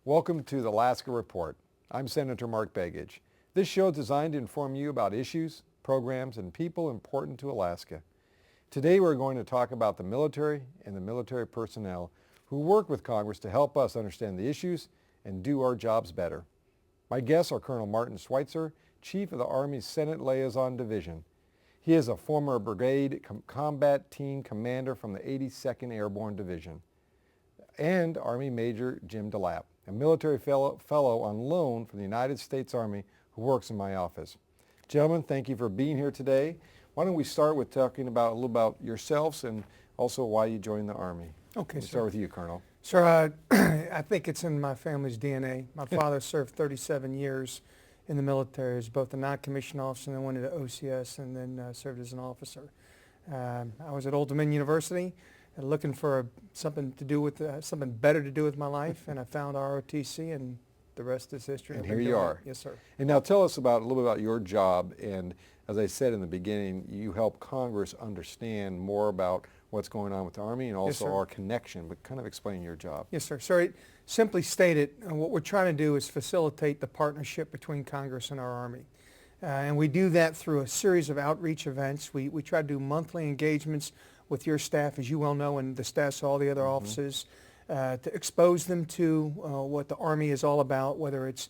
Welcome to the Alaska Report. I'm Senator Mark Begich. This show is designed to inform you about issues, programs, and people important to Alaska. Today we're going to talk about the military and the military personnel who work with Congress to help us understand the issues and do our jobs better. My guests are Colonel Martin Schweitzer, Chief of the Army's Senate Liaison Division. He is a former Brigade Combat Team Commander from the 82nd Airborne Division. And Army Major Jim DeLapp, a military fellow on loan from the United States Army who works in my office. Gentlemen, thank you for being here today. Why don't we start with talking about a little about yourselves and also why you joined the Army. Okay, We'll start with you, Colonel. Sir, I think it's in my family's DNA. My father served 37 years in the military as both a non-commissioned officer and then went into OCS and then served as an officer. I was at Old Dominion University looking for something better to do with my life, and I found ROTC, and the rest is history. And here you are. Yes, sir. And now tell us a little bit about your job. And as I said in the beginning, you help Congress understand more about what's going on with the Army and also our connection, but kind of explain your job. Yes, sir. So simply stated, what we're trying to do is facilitate the partnership between Congress and our Army. And we do that through a series of outreach events. We try to do monthly engagements with your staff, as you well know, and the staffs of all the other offices, to expose them to what the Army is all about, whether it's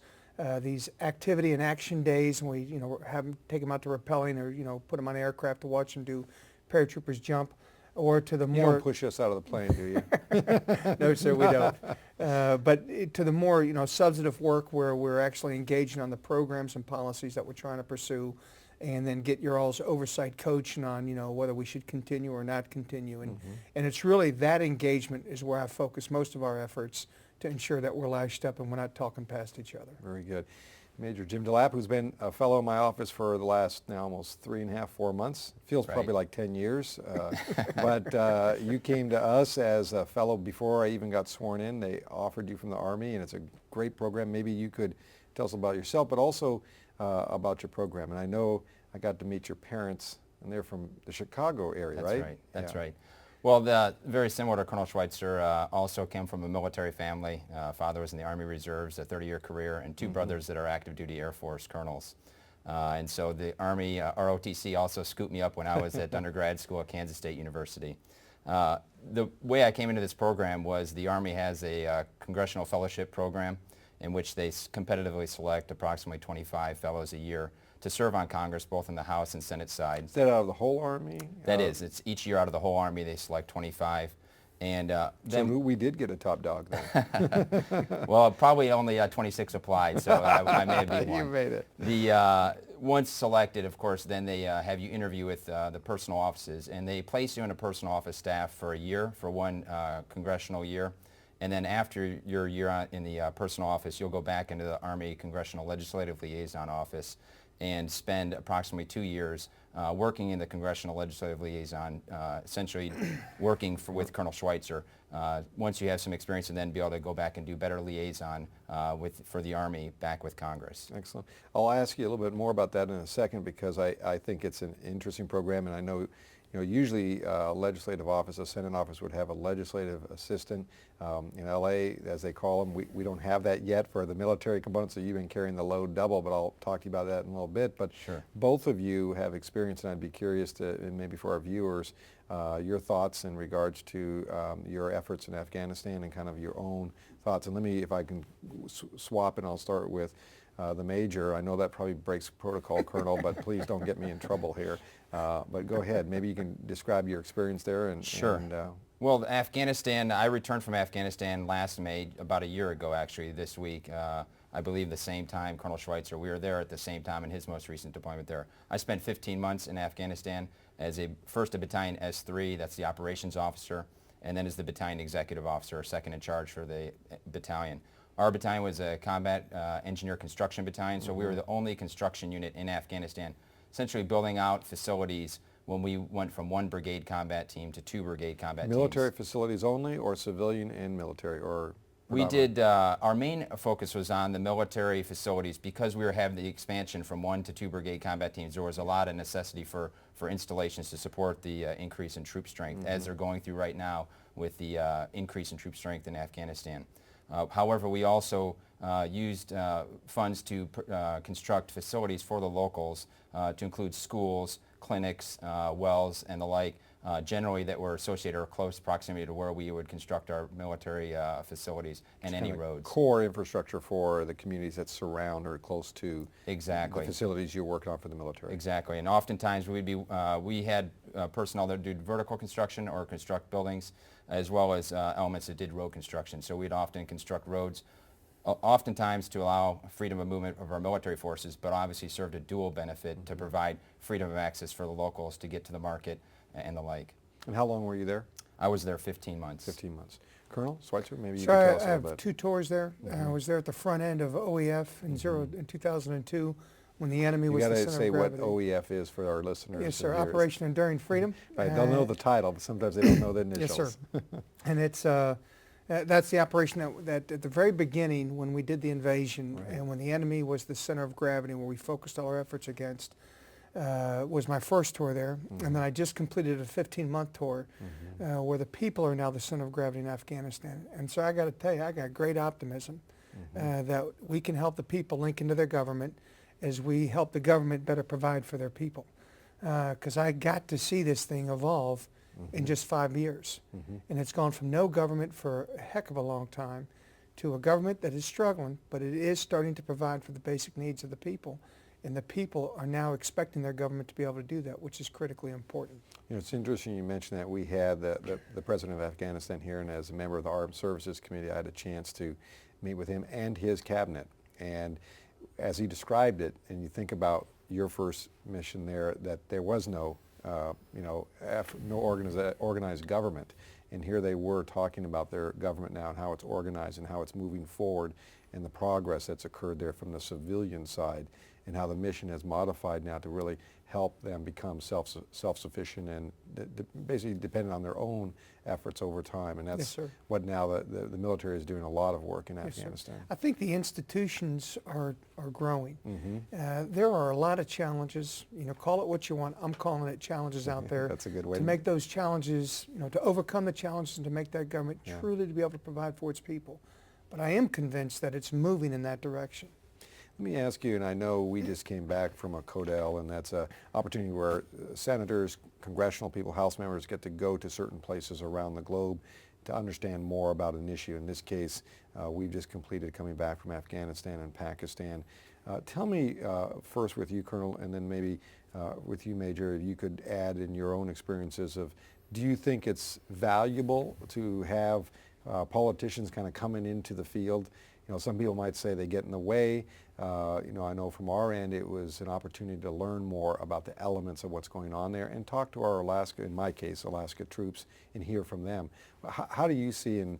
these activity and action days, and we have them, take them out to rappelling, or put them on aircraft to watch them do paratroopers jump, or to the more... You don't push us out of the plane, do you? No, sir, we don't. But to the more substantive work where we're actually engaging on the programs and policies that we're trying to pursue, and then get your all's oversight coaching on whether we should continue or not continue. And it's really that engagement is where I focus most of our efforts to ensure that we're lashed up and we're not talking past each other. Very good. Major Jim DeLapp, who's been a fellow in my office for the last now almost 3.5, 4 months. Feels probably like 10 years. But you came to us as a fellow before I even got sworn in. They offered you from the Army, and it's a great program. Maybe you could tell us about yourself, but also about your program. And I know I got to meet your parents, and they're from the Chicago area, That's right? right. That's right. Well, very similar to Colonel Schweitzer, also came from a military family. Father was in the Army Reserves, a 30-year career, and two brothers that are active duty Air Force colonels. And so the Army, ROTC, also scooped me up when I was at undergrad school at Kansas State University. The way I came into this program was the Army has a Congressional Fellowship program in which they competitively select approximately 25 fellows a year to serve on Congress, both in the House and Senate side. Is that out of the whole Army? That is. It's each year out of the whole Army they select 25. And so we did get a top dog then. Well, probably only 26 applied, so I may have been one. You made it. Once selected, of course, then they have you interview with the personal offices, and they place you in a personal office staff for a year, for one congressional year. And then after your year in the personal office, you'll go back into the Army Congressional Legislative Liaison Office and spend approximately 2 years working in the Congressional Legislative Liaison, essentially working with Colonel Schweitzer. Once you have some experience, and then be able to go back and do better liaison for the Army back with Congress. Excellent. I'll ask you a little bit more about that in a second, because I think it's an interesting program, and I know usually a legislative office, a Senate office, would have a legislative assistant. In LA, as they call them, we don't have that yet for the military components, so you've been carrying the load double, but I'll talk to you about that in a little bit. But both of you have experience, and I'd be curious to, and maybe for our viewers, your thoughts in regards to your efforts in Afghanistan and kind of your own thoughts. And let me, if I can swap, and I'll start with the Major. I know that probably breaks protocol, Colonel, but please don't get me in trouble here. But go ahead. Maybe you can describe your experience there. And, well, Afghanistan, I returned from Afghanistan last May, about a year ago actually, this week. I believe the same time Colonel Schweitzer. We were there at the same time in his most recent deployment there. I spent 15 months in Afghanistan as first a Battalion S3, that's the operations officer, and then as the Battalion Executive Officer, second in charge for the battalion. Our battalion was a combat engineer construction battalion, so we were the only construction unit in Afghanistan, essentially building out facilities when we went from one brigade combat team to 2 brigade combat teams. Military facilities only, or civilian and military, or? We did, our main focus was on the military facilities because we were having the expansion from 1 to 2 brigade combat teams. There was a lot of necessity for installations to support the increase in troop strength as they're going through right now with the increase in troop strength in Afghanistan. However, we also used funds to construct facilities for the locals to include schools, clinics, wells, and the like, generally that were associated or close proximity to where we would construct our military facilities and any roads. Core infrastructure for the communities that surround or close to exactly the facilities you're working on for the military. Exactly, and oftentimes we had personnel that did vertical construction or construct buildings, as well as elements that did road construction. So we'd often construct roads, oftentimes to allow freedom of movement of our military forces, but obviously served a dual benefit to provide freedom of access for the locals to get to the market and the like. And how long were you there? I was there 15 months. 15 months. Colonel Schweitzer, maybe you So could tell us I a little have bit. 2 tours there. I was there at the front end of OEF in 2002 when the enemy You was got the to center say of what gravity. OEF is for our listeners. Yes, sir. and viewers. Operation Enduring Freedom. Right, they'll know the title, but sometimes they don't know the initials. Yes, sir. And it's that's the operation that at the very beginning when we did the invasion and when the enemy was the center of gravity, where we focused all our efforts against, was my first tour there. And then I just completed a 15-month tour where the people are now the center of gravity in Afghanistan. And so I got to tell you, I got great optimism that we can help the people link into their government as we help the government better provide for their people. Because I got to see this thing evolve in just 5 years. And it's gone from no government for a heck of a long time to a government that is struggling, but it is starting to provide for the basic needs of the people. And the people are now expecting their government to be able to do that, which is critically important. You know, it's interesting you mentioned that. We had the president of Afghanistan here, and as a member of the Armed Services Committee, I had a chance to meet with him and his cabinet. And as he described it, and you think about your first mission there, that there was no, no organized government. And here they were talking about their government now and how it's organized and how it's moving forward and the progress that's occurred there from the civilian side, and how the mission has modified now to really help them become self-sufficient and basically dependent on their own efforts over time. And that's what now the military is doing a lot of work in Afghanistan. I think the institutions are growing. There are a lot of challenges. You know, call it what you want. I'm calling it challenges out there. That's a good way to make those challenges, to overcome the challenges and to make that government truly to be able to provide for its people. But I am convinced that it's moving in that direction. Let me ask you, and I know we just came back from a CODEL, and that's an opportunity where senators, congressional people, House members get to go to certain places around the globe to understand more about an issue. In this case, we've just completed coming back from Afghanistan and Pakistan. Tell me first with you, Colonel, and then maybe with you, Major, you could add in your own experiences of, do you think it's valuable to have politicians kind of coming into the field? You know, some people might say they get in the way. I know from our end it was an opportunity to learn more about the elements of what's going on there and talk to our Alaska, in my case, Alaska troops, and hear from them. How do you see, and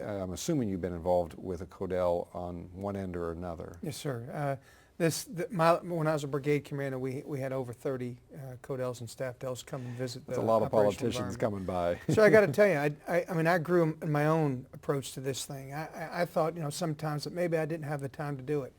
I'm assuming you've been involved with a CODEL on one end or another? Yes, sir. When I was a brigade commander, we had over 30 CODELs and staff DELs come and visit. That's a lot of politicians coming by. So I got to tell you, I grew in my own approach to this thing. I thought, sometimes that maybe I didn't have the time to do it.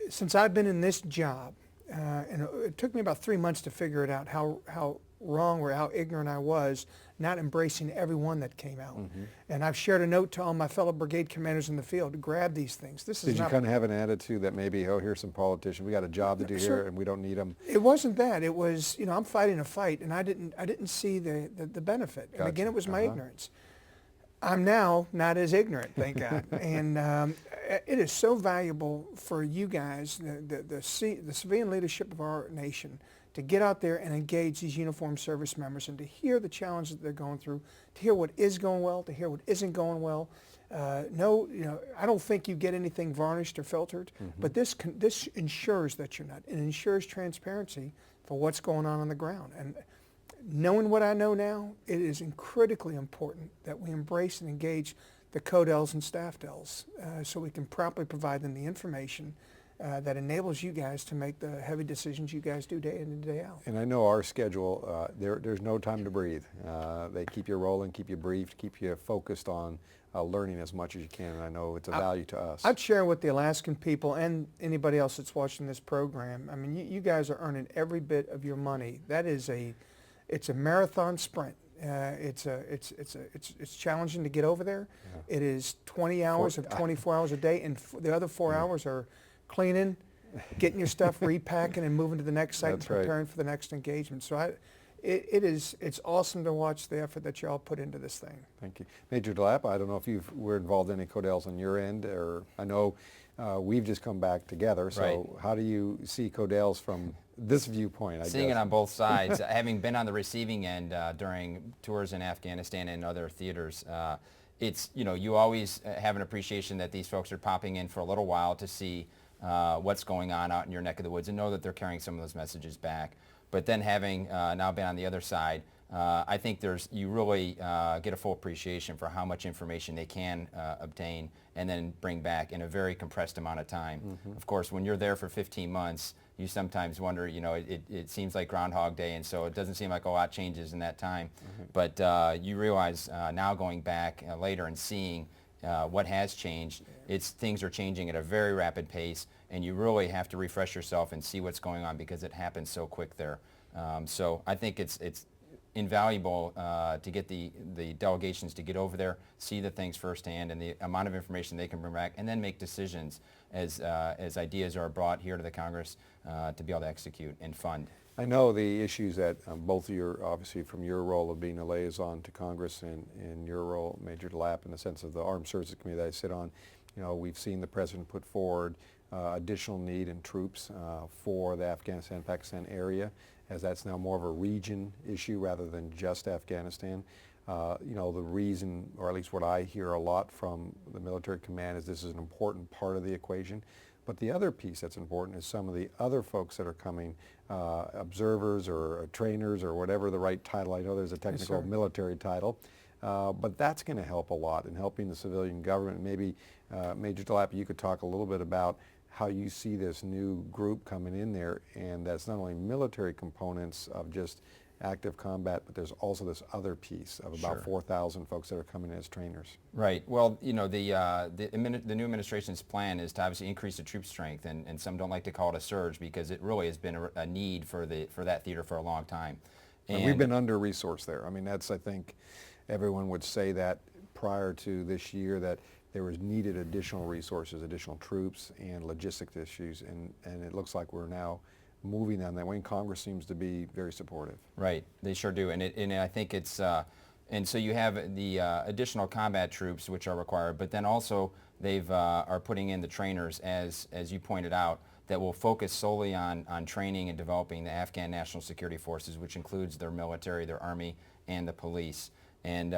Since I've been in this job, and it took me about 3 months to figure it out, how wrong or how ignorant I was, not embracing everyone that came out. And I've shared a note to all my fellow brigade commanders in the field to grab these things. Did you kind of have an attitude that maybe, oh, here's some politicians, we got a job to do here and we don't need them? It wasn't that. It was, I'm fighting a fight, and I didn't see the benefit. And again, it was my ignorance. I'm now not as ignorant, thank God. And it is so valuable for you guys, the civilian leadership of our nation, to get out there and engage these uniformed service members and to hear the challenges that they're going through, to hear what is going well, to hear what isn't going well. I don't think you get anything varnished or filtered, but this ensures that you're not. It ensures transparency for what's going on the ground. And knowing what I know now, it is critically important that we embrace and engage the CODELs and staff DELs so we can properly provide them the information that enables you guys to make the heavy decisions you guys do day in and day out. And I know our schedule, there's no time to breathe. They keep you rolling, keep you briefed, keep you focused on learning as much as you can, and I know it's a value to us. I'd share with the Alaskan people and anybody else that's watching this program, I mean, you guys are earning every bit of your money. It's a marathon sprint. It's challenging to get over there. Yeah. It is 20 hours of 24 hours a day, and the other 4 hours are cleaning, getting your stuff, repacking, and moving to the next site and That's right. preparing for the next engagement. So it's awesome to watch the effort that you all put into this thing. Thank you. Major DeLapp, I don't know if you were involved in any CODELs on your end, or I know we've just come back together, so Right. how do you see CODELs from this viewpoint, I Seeing guess? it on both sides, having been on the receiving end during tours in Afghanistan and other theaters, it's, you always have an appreciation that these folks are popping in for a little while to see what's going on out in your neck of the woods and know that they're carrying some of those messages back. But then having now been on the other side, I think you really get a full appreciation for how much information they can obtain and then bring back in a very compressed amount of time. Mm-hmm. Of course, when you're there for 15 months, you sometimes wonder, it seems like Groundhog Day, and so it doesn't seem like a lot changes in that time. Mm-hmm. But you realize now going back later and seeing what has changed, things are changing at a very rapid pace, and you really have to refresh yourself and see what's going on because it happens so quick there. So I think it's invaluable to get the delegations to get over there, see the things firsthand and the amount of information they can bring back, and then make decisions as ideas are brought here to the Congress to be able to execute and fund. I know the issues that both of you, obviously from your role of being a liaison to Congress and your role, Major DeLapp, in the sense of the Armed Services Committee that I sit on, we've seen the President put forward additional need in troops for the Afghanistan-Pakistan area, as that's now more of a region issue rather than just Afghanistan. The reason, or at least what I hear a lot from the military command, is this is an important part of the equation. But the other piece that's important is some of the other folks that are coming, observers or trainers or whatever the right title. I know there's a technical military title, but that's going to help a lot in helping the civilian government. Maybe, Major DeLapp, you could talk a little bit about how you see this new group coming in there, and that's not only military components of just active combat, but there's also this other piece of about 4,000 folks that are coming in as trainers. Right. Well, the new administration's plan is to obviously increase the troop strength, and some don't like to call it a surge because it really has been a need for that theater for a long time. And we've been under-resourced there. I mean, I think everyone would say that prior to this year, that there was needed additional resources, additional troops, and logistics issues, and it looks like we're now moving on that way, and Congress seems to be very supportive. Right, they sure do, and I think it's, and so you have the additional combat troops which are required, but then also they've are putting in the trainers, as you pointed out, that will focus solely on training and developing the Afghan National Security Forces, which includes their military, their army, and the police. And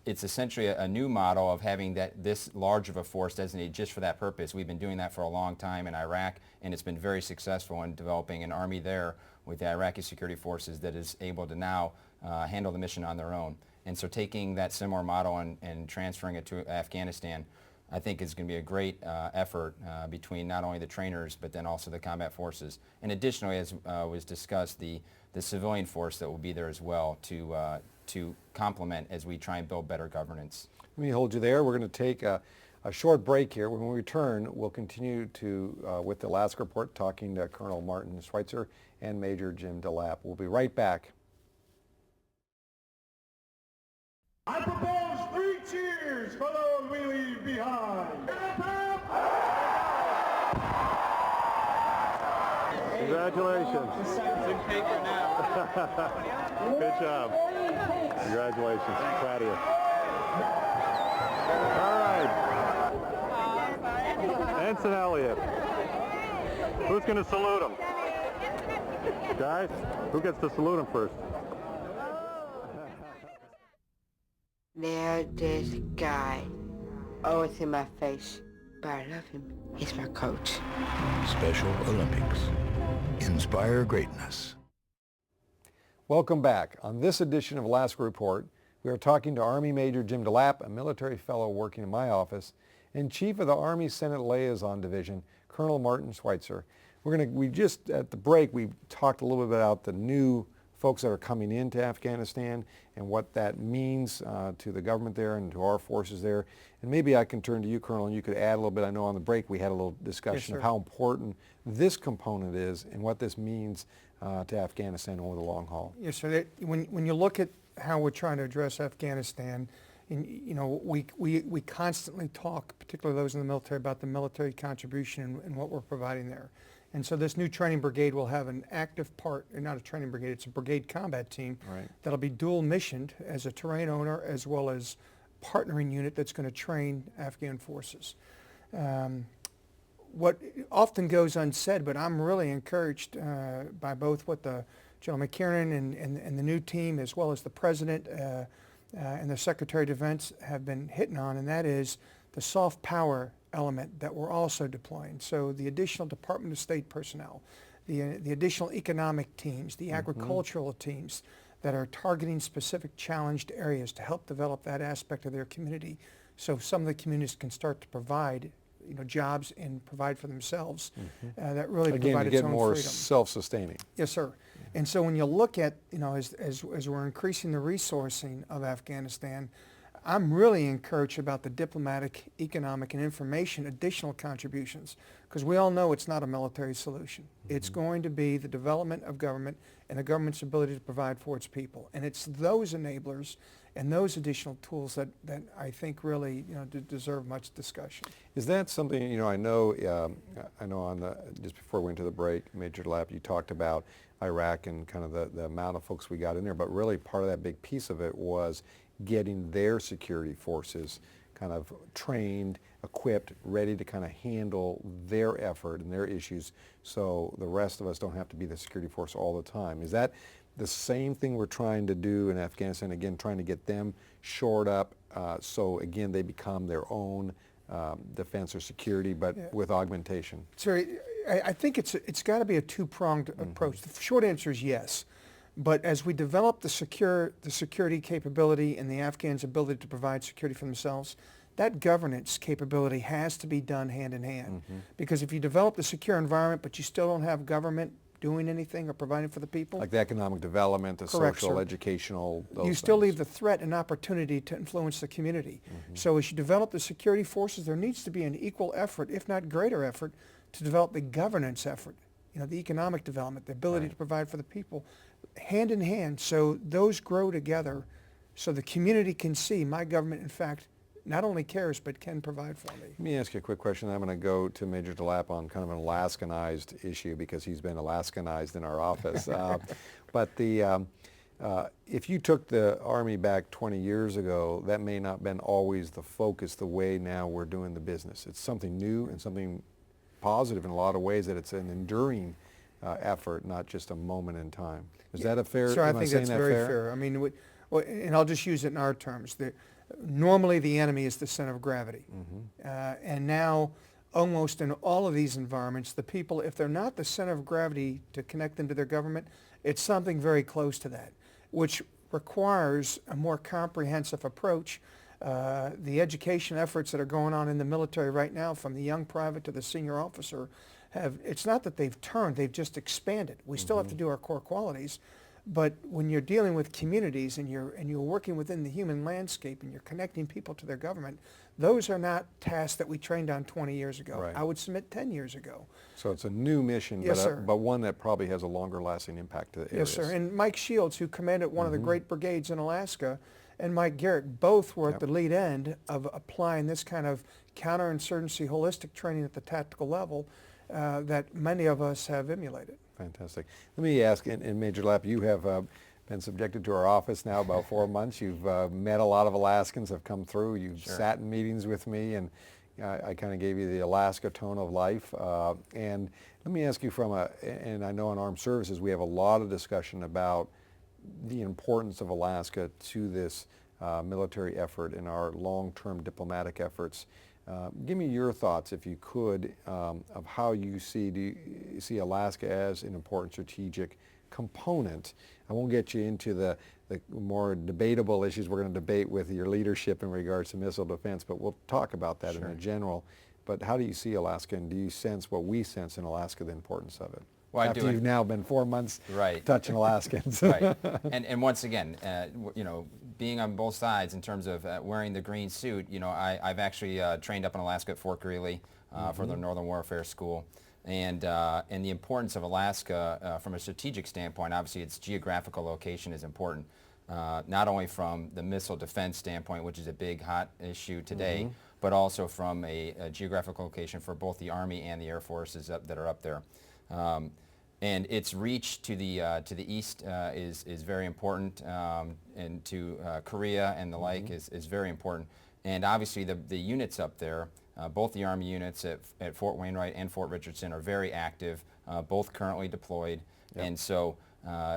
it's essentially a new model of having this large of a force designated just for that purpose. We've been doing that for a long time in Iraq, and it's been very successful in developing an army there with the Iraqi security forces that is able to now handle the mission on their own. And so taking that similar model and transferring it to Afghanistan, I think is going to be a great effort between not only the trainers but then also the combat forces. And additionally, as was discussed, the civilian force that will be there as well to complement as we try and build better governance. Let me hold you there. We're going to take a short break here. When we return, we'll continue with the Alaska Report, talking to Colonel Martin Schweitzer and Major Jim DeLapp. We'll be right back. I propose 3 cheers for those we leave behind. Congratulations. It's in paper now. Good job. Congratulations. Proud of you. All right. Ensign Elliott. Who's going to salute him? Guys, who gets to salute him first? There's this guy. Oh, it's in my face. But I love him. He's my coach. Special Olympics. Inspire greatness. Welcome back. On this edition of Alaska Report, we are talking to Army Major Jim DeLapp, a military fellow working in my office, and Chief of the Army Senate Liaison Division, Colonel Martin Schweitzer. We just, at the break, we talked a little bit about the new folks that are coming into Afghanistan and what that means to the government there and to our forces there. And maybe I can turn to you, Colonel, and you could add a little bit. I know on the break we had a little discussion of how important this component is and what this means to Afghanistan over the long haul. Yes, sir. When you look at how we're trying to address Afghanistan, and we constantly talk, particularly those in the military, about the military contribution and what we're providing there. And so this new training brigade will have an active part, or not a training brigade, it's a brigade combat team that'll be dual missioned as a terrain owner as well as partnering unit that's going to train Afghan forces. What often goes unsaid, but I'm really encouraged by both what the General McKiernan and the new team, as well as the President and the Secretary of Defense have been hitting on, and that is the soft power element that we're also deploying. So the additional Department of State personnel, the additional economic teams, the agricultural teams that are targeting specific challenged areas to help develop that aspect of their community, so some of the communities can start to provide jobs and provide for themselves. That really Again, provide to its get own more freedom. self-sustaining. Yes, sir. And so when you look at, as we're increasing the resourcing of Afghanistan, I'm really encouraged about the diplomatic, economic, and information additional contributions, because we all know it's not a military solution. It's going to be the development of government and the government's ability to provide for its people. And it's those enablers and those additional tools that I think really deserve much discussion. Is that something, I know just before we went to the break, Major DeLapp, you talked about Iraq and kind of the amount of folks we got in there, but really part of that big piece of it was getting their security forces kind of trained, equipped, ready to kind of handle their effort and their issues, so the rest of us don't have to be the security force all the time. Is that the same thing we're trying to do in Afghanistan, again, trying to get them shored up so, again, they become their own defense or security, but with augmentation? So I think it's got to be a two-pronged approach. The short answer is yes. But as we develop the security capability and the Afghans' ability to provide security for themselves, that governance capability has to be done hand in hand. Because if you develop the secure environment but you still don't have government doing anything or providing for the people. Like the economic development, the social, educational, those you still things. leave the threat and opportunity to influence the community. So as you develop the security forces, there needs to be an equal effort, if not greater effort, to develop the governance effort, the economic development, the ability to provide for the people, hand in hand, so those grow together, so the community can see my government, in fact, not only cares but can provide for me. Let me ask you a quick question. I'm going to go to Major DeLapp on kind of an Alaskanized issue, because he's been Alaskanized in our office. But if you took the Army back 20 years ago, that may not have been always the focus the way now we're doing the business. It's something new and something positive in a lot of ways, that it's an enduring effort, not just a moment in time. Is that a fair? So I think that's very fair. I mean, and I'll just use it in our terms. Normally the enemy is the center of gravity. And now almost in all of these environments, the people, if they're not the center of gravity to connect them to their government, it's something very close to that, which requires a more comprehensive approach. The education efforts that are going on in the military right now, from the young private to the senior officer, it's not that they've turned, they've just expanded. We still have to do our core qualities, but when you're dealing with communities and you're working within the human landscape and you're connecting people to their government, those are not tasks that we trained on 20 years ago. Right. I would submit 10 years ago. So it's a new mission, Yes, but one that probably has a longer lasting impact to the areas. Yes, sir. And Mike Shields, who commanded one of the great brigades in Alaska, and Mike Garrett, both were at the lead end of applying this kind of counterinsurgency holistic training at the tactical level that many of us have emulated. Fantastic. Let me ask, and Major DeLapp, you have been subjected to our office now about 4 months. You've met a lot of Alaskans, have come through. You've sat in meetings with me, and I kind of gave you the Alaska tone of life. And let me ask you and I know in Armed Services we have a lot of discussion about the importance of Alaska to this military effort and our long-term diplomatic efforts. Give me your thoughts, if you could, of how you see Alaska as an important strategic component. I won't get you into the more debatable issues we're going to debate with your leadership in regards to missile defense, but we'll talk about that in general. But how do you see Alaska, and do you sense what we sense in Alaska, the importance of it? Well, After you've now been 4 months touching Alaskans. Right. And once again, being on both sides in terms of wearing the green suit, I've actually trained up in Alaska at Fort Greely for the Northern Warfare School. And the importance of Alaska from a strategic standpoint, obviously its geographical location is important. not only from the missile defense standpoint, which is a big hot issue today, but also from a geographical location for both the Army and the Air Forces that are up there. And its reach to the east is very important, and to Korea and the like is very important. And obviously the units up there, both the Army units at Fort Wainwright and Fort Richardson are very active, both currently deployed. Yep. And so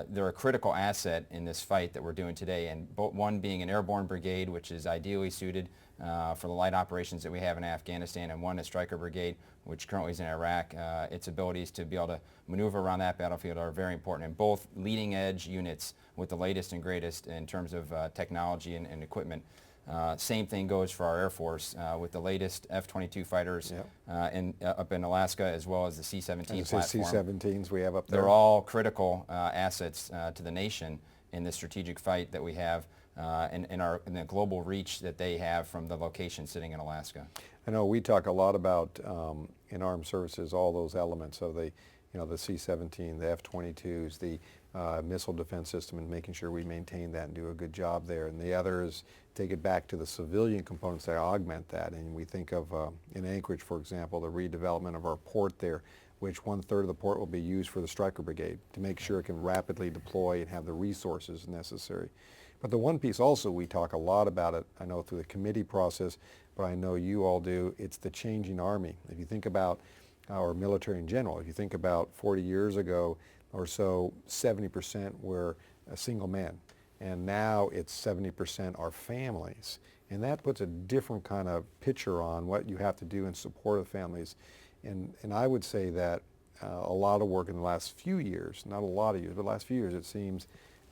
they're a critical asset in this fight that we're doing today. And one being an airborne brigade, which is ideally suited for the light operations that we have in Afghanistan, and one a Stryker brigade, which currently is in Iraq. Its abilities to be able to maneuver around that battlefield are very important, and both leading edge units with the latest and greatest in terms of technology and equipment. Same thing goes for our Air Force with the latest F-22 fighters up in Alaska, as well as the C-17 platform. C-17s we have up there. They're all critical assets to the nation in the strategic fight that we have, and the global reach that they have from the location sitting in Alaska. I know we talk a lot about in armed services all those elements of the C-17, the F-22s, the missile defense system, and making sure we maintain that and do a good job there. And the other is take it back to the civilian components that augment that. And we think of in Anchorage, for example, the redevelopment of our port there, which 1/3 of the port will be used for the Stryker brigade to make sure it can rapidly deploy and have the resources necessary. But the one piece also, we talk a lot about it, I know through the committee process, but I know you all do, it's the changing Army. If you think about our military in general, if you think about 40 years ago or so, 70% were single men. And now it's 70% are families. And that puts a different kind of picture on what you have to do in support of families. And I would say that a lot of work in the last few years, not a lot of years, but the last few years, it seems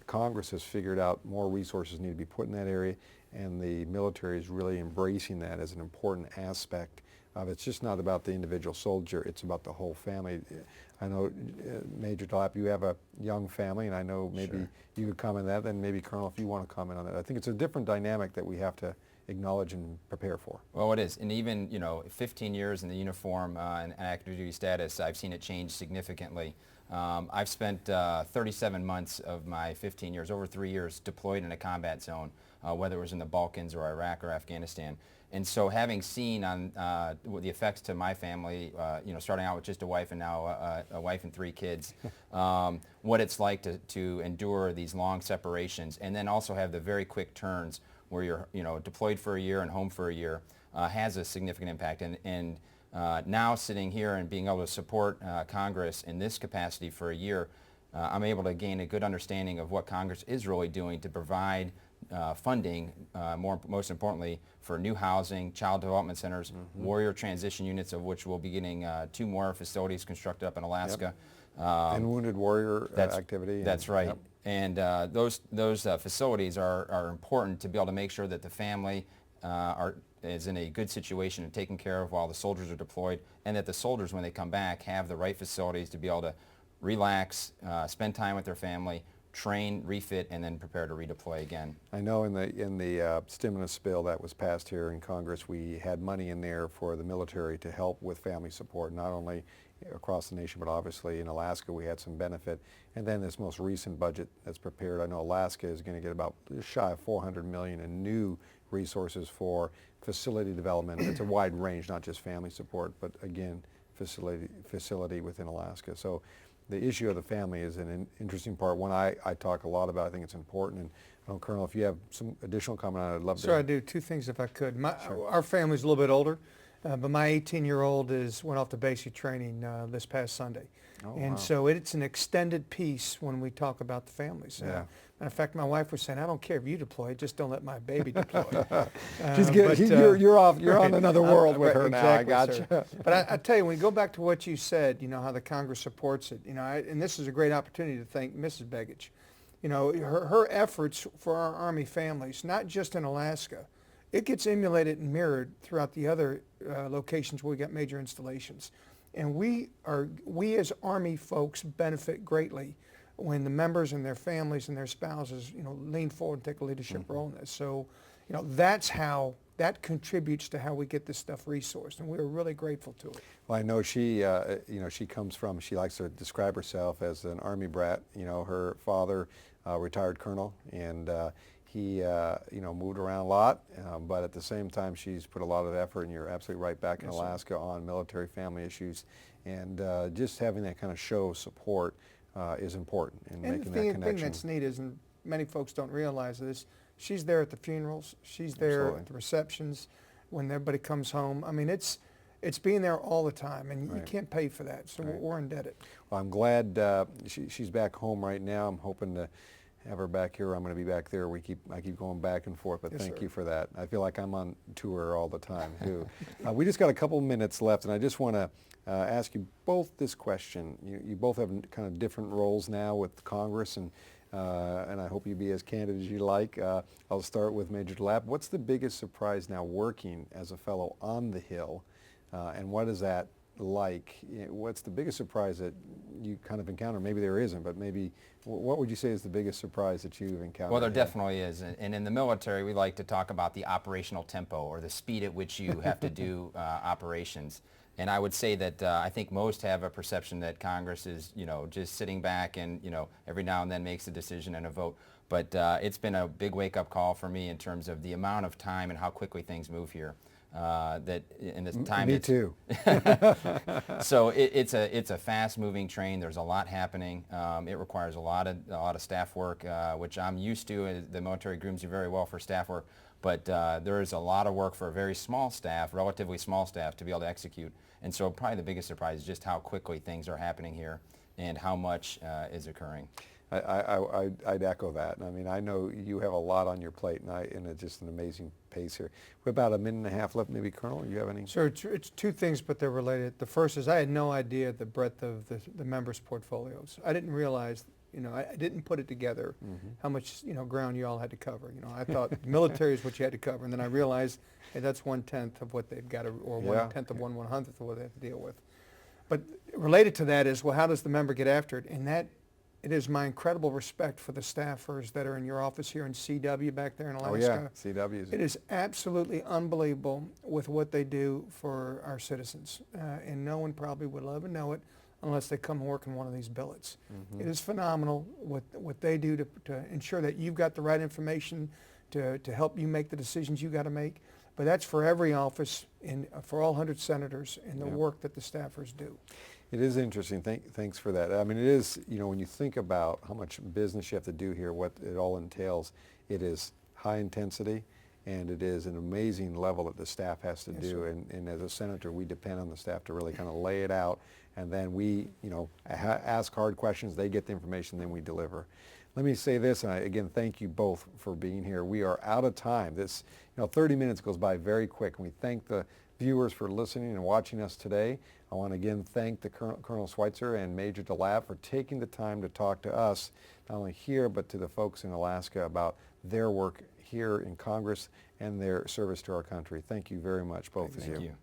Congress has figured out more resources need to be put in that area, and the military is really embracing that as an important aspect of it. It's just not about the individual soldier, it's about the whole family. I know, Major DeLapp, you have a young family, and I know maybe you could comment on that, and maybe Colonel, if you want to comment on that. I think it's a different dynamic that we have to acknowledge and prepare for. Well, it is, and even 15 years in the uniform and active duty status, I've seen it change significantly. I've spent 37 months of my 15 years, over 3 years, deployed in a combat zone, whether it was in the Balkans or Iraq or Afghanistan. And so having seen on the effects to my family, starting out with just a wife and now a wife and 3 kids, what it's like to endure these long separations, and then also have the very quick turns where you're deployed for a year and home for a year, has a significant impact. And now sitting here and being able to support Congress in this capacity for a year, I'm able to gain a good understanding of what Congress is really doing to provide funding, most importantly, for new housing, child development centers, warrior transition units, of which we'll be getting 2 more facilities constructed up in Alaska. Yep. And wounded warrior activity. That's right. Yep. And those facilities are important to be able to make sure that the family is in a good situation and taken care of while the soldiers are deployed, and that the soldiers, when they come back, have the right facilities to be able to relax, spend time with their family, train, refit, and then prepare to redeploy again. I know in the stimulus bill that was passed here in Congress, we had money in there for the military to help with family support, not only across the nation, but obviously in Alaska we had some benefit. And then this most recent budget that's prepared, I know Alaska is going to get about shy of $400 million in new resources for facility development. It's a wide range, not just family support, but again, facility within Alaska. So the issue of the family is an interesting part. One I talk a lot about. I think it's important. And I don't know, Colonel, if you have some additional comment on it, I'd love to. Sure, I do. 2 things if I could. Our family's a little bit older, but my 18-year-old went off to basic training this past Sunday. And so it's an extended piece when we talk about the families. Matter of fact, my wife was saying, I don't care if you deploy, just don't let my baby deploy. You're off. You're on another world with her now. I got you. But I tell you, when you go back to what you said, how the Congress supports it, and this is a great opportunity to thank Mrs. Begich. Her efforts for our Army families, not just in Alaska, it gets emulated and mirrored throughout the other locations where we got major installations. And we as Army folks benefit greatly when the members and their families and their spouses, lean forward and take a leadership role in this. So, that contributes to how we get this stuff resourced, and we're really grateful to it. Well, I know she comes from, she likes to describe herself as an Army brat. Her father retired colonel, and he moved around a lot, but at the same time she's put a lot of effort, and you're absolutely right, back in Alaska on military family issues, and just having that kind of show of support is important in making that connection. And the thing that's neat is, and many folks don't realize this, she's there at the funerals, she's there at the receptions, when everybody comes home. I mean, it's being there all the time, and you can't pay for that, so we're indebted. Well, I'm glad she's back home right now. I'm hoping to have her back here. I'm going to be back there. I keep going back and forth, but thank you for that. I feel like I'm on tour all the time, too. We just got a couple minutes left, and I just want to ask you both this question. You both have kind of different roles now with Congress, and I hope you be as candid as you like. I'll start with Major DeLapp. What's the biggest surprise now working as a fellow on the Hill, and what is that like? What's the biggest surprise that you kind of encounter? Maybe there isn't, but maybe what would you say is the biggest surprise that you've encountered? Well, there definitely is, and in the military we like to talk about the operational tempo, or the speed at which you have to do operations. And I would say that I think most have a perception that Congress is, just sitting back and, every now and then makes a decision and a vote. But it's been a big wake-up call for me in terms of the amount of time and how quickly things move here. That in this time. Me too. So it's a fast-moving train. There's a lot happening. It requires a lot of staff work, which I'm used to. The military grooms you very well for staff work, but there is a lot of work for a very small staff, relatively small staff, to be able to execute. And so probably the biggest surprise is just how quickly things are happening here and how much is occurring. I'd echo that. I mean, I know you have a lot on your plate, and it's just an amazing pace here. We're about a minute and a half left. Maybe, Colonel, you have any? Sure. It's two things, but they're related. The first is I had no idea the breadth of the members' portfolios. I didn't realize, I didn't put it together how much, ground you all had to cover. I thought the military is what you had to cover, and then I realized, hey, that's 1/10 of what they've got to, or 1/10 of 1/100th of what they have to deal with. But related to that is, well, how does the member get after it? And that, it is my incredible respect for the staffers that are in your office here in CW back there in Alaska. Oh yeah, CW. It is absolutely unbelievable with what they do for our citizens. And no one probably would ever know it unless they come and work in one of these billets. It is phenomenal what they do to ensure that you've got the right information to help you make the decisions you got to make. But that's for every office and for all 100 senators and the work that the staffers do. It is interesting. Thanks for that. I mean, it is, when you think about how much business you have to do here, what it all entails, it is high intensity, and it is an amazing level that the staff has to do. And as a senator, we depend on the staff to really kind of lay it out, and then we, ask hard questions, they get the information, then we deliver. Let me say this, and again, thank you both for being here. We are out of time. This, 30 minutes goes by very quick, and we thank the viewers for listening and watching us today. I want to again thank the Colonel Schweitzer and Major DeLapp for taking the time to talk to us, not only here, but to the folks in Alaska about their work here in Congress and their service to our country. Thank you very much, both of you. Thank you.